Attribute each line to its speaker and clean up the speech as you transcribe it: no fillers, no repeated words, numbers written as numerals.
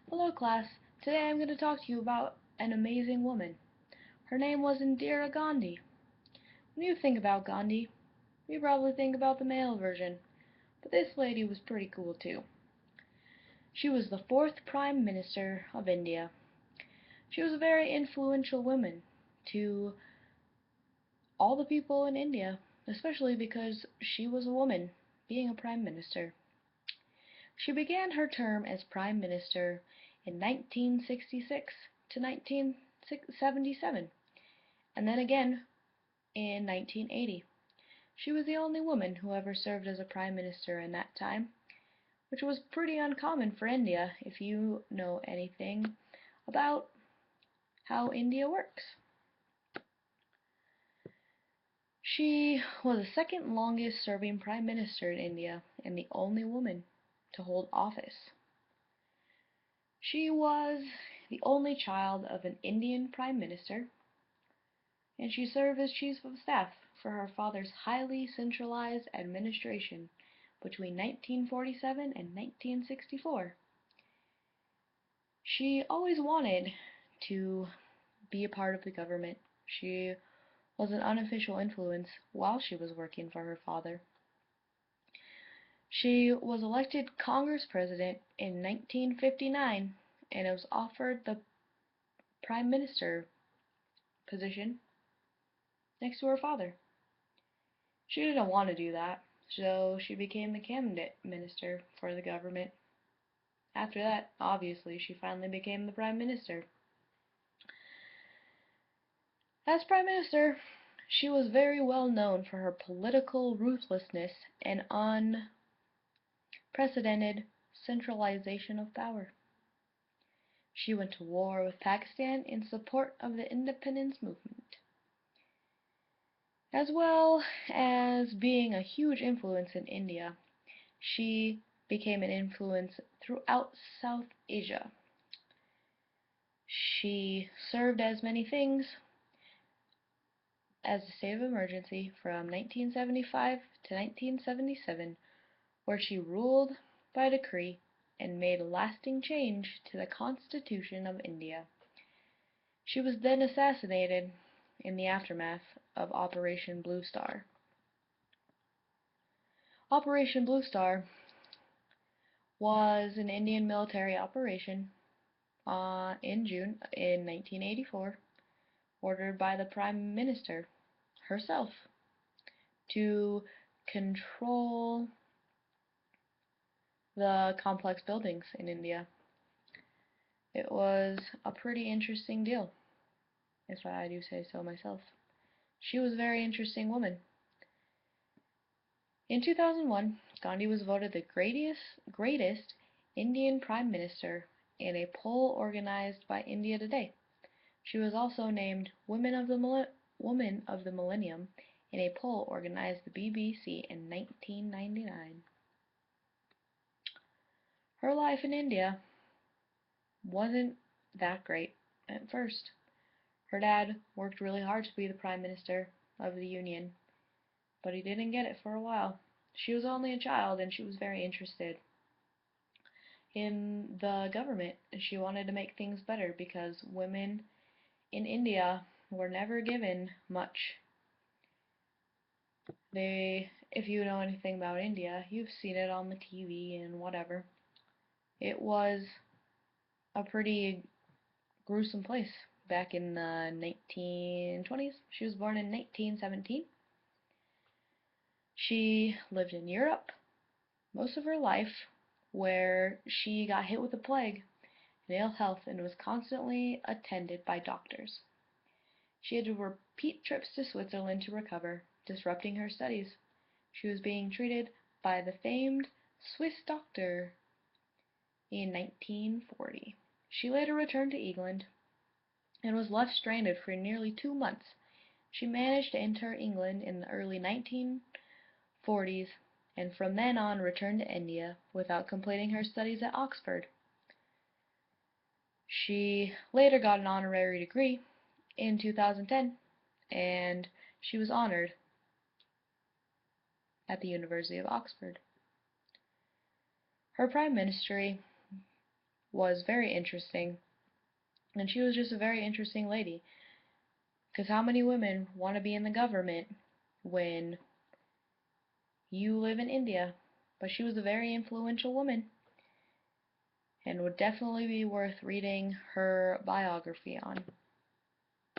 Speaker 1: Hello class, today I'm going to talk to you about an amazing woman. Her name was Indira Gandhi. When you think about Gandhi, you probably think about the male version, but this lady was pretty cool too. She was the fourth Prime Minister of India. She was a very influential woman to all the people in India, especially because she was a woman being a Prime Minister. She began her term as Prime Minister in 1966 to 1977, and then again in 1980. She was the only woman who ever served as a Prime Minister in that time, which was pretty uncommon for India if you know anything about how India works. She was the second longest serving Prime Minister in India and the only woman to hold office. She was the only child of an Indian Prime Minister, and she served as Chief of Staff for her father's highly centralized administration between 1947 and 1964. She always wanted to be a part of the government. She was an unofficial influence while she was working for her father. She was elected Congress President in 1959 and was offered the Prime Minister position next to her father. She didn't want to do that, so she became the cabinet minister for the government. After that, obviously, she finally became the Prime Minister. As Prime Minister, she was very well known for her political ruthlessness and unprecedented centralization of power. She went to war with Pakistan in support of the independence movement, as well as being a huge influence in India. She became an influence throughout South Asia. She served as many things as a state of emergency from 1975 to 1977, where she ruled by decree and made a lasting change to the Constitution of India. She was then assassinated in the aftermath of Operation Blue Star. Operation Blue Star was an Indian military operation in June in 1984, ordered by the Prime Minister herself to control the complex buildings in India. It was a pretty interesting deal, if I do say so myself. She was a very interesting woman. In 2001, Gandhi was voted the greatest Indian Prime Minister in a poll organized by India Today. She was also named Woman of the Millennium in a poll organized by the BBC in 1999. Her life in India wasn't that great at first. Her dad worked really hard to be the Prime Minister of the Union, but he didn't get it for a while. She was only a child and she was very interested in the government, and she wanted to make things better because women in India were never given much. If you know anything about India, you've seen it on the TV and whatever. It was a pretty gruesome place back in the 1920s. She was born in 1917. She lived in Europe most of her life, where she got hit with the plague and ill health and was constantly attended by doctors. She had to repeat trips to Switzerland to recover, disrupting her studies. She was being treated by the famed Swiss doctor in 1940. She later returned to England and was left stranded for nearly 2 months. She managed to enter England in the early 1940s and from then on returned to India without completing her studies at Oxford. She later got an honorary degree in 2010 and she was honored at the University of Oxford. Her prime ministry was very interesting, and she was just a very interesting lady. Because how many women want to be in the government when you live in India? But she was a very influential woman and would definitely be worth reading her biography on.